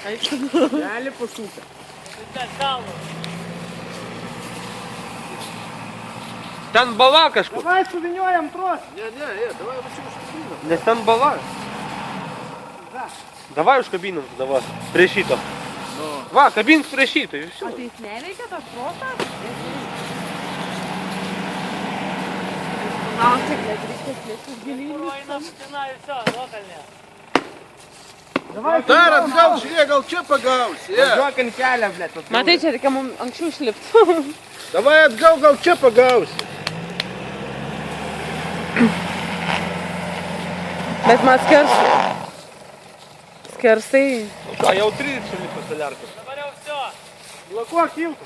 Gali pasuka. Ten bala kažkur. Davai suviniojam trosą. Не, давай вообще užkabinam. Nes ten bala. Davai užkabinam, davai. Prie šito. Va, kabink prie šito. Ir O tai jis neveikia tas trosas? Laukia, kad reikia slėptis gilyn. Davai Dar atgal, žiūrėk, gal čia pagausi. Važiuok ant kelią, blėt. Matai, čia reikia mums anksčiau išlipti. Davai atgal, gal čia pagausi. Bet man skersai. Ką, jau 30 lipo saliarkas. Blokuok tiltą.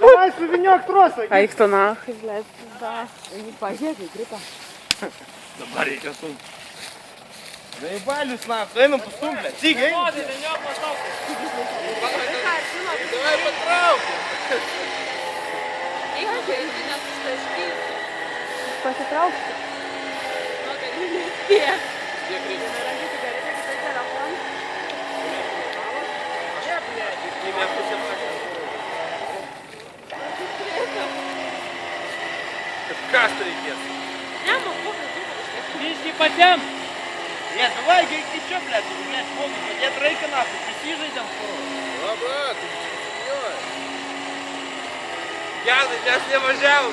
Davai suviniok trosą. Eik tu nachai, blėt. Pažiūrėk, krito. Dabar reikia sumti. Zaibalius naftu, einam pastumlę. Cygiai. Davai patraukim. Eik, kai nesustaškys. Pasitraukti. Nu, kad nespėk. Kiek reikia? Nerangyti gerai, kad tai telefoną. Kas tu reikės? Ne, man buvo, kad Biškį patiem. Не, давай, гайки чё, блядь, у меня смогут, подед рейка нахуй, присижай там скоро. Aba, tu čia. Gerai, mes nevažiavom.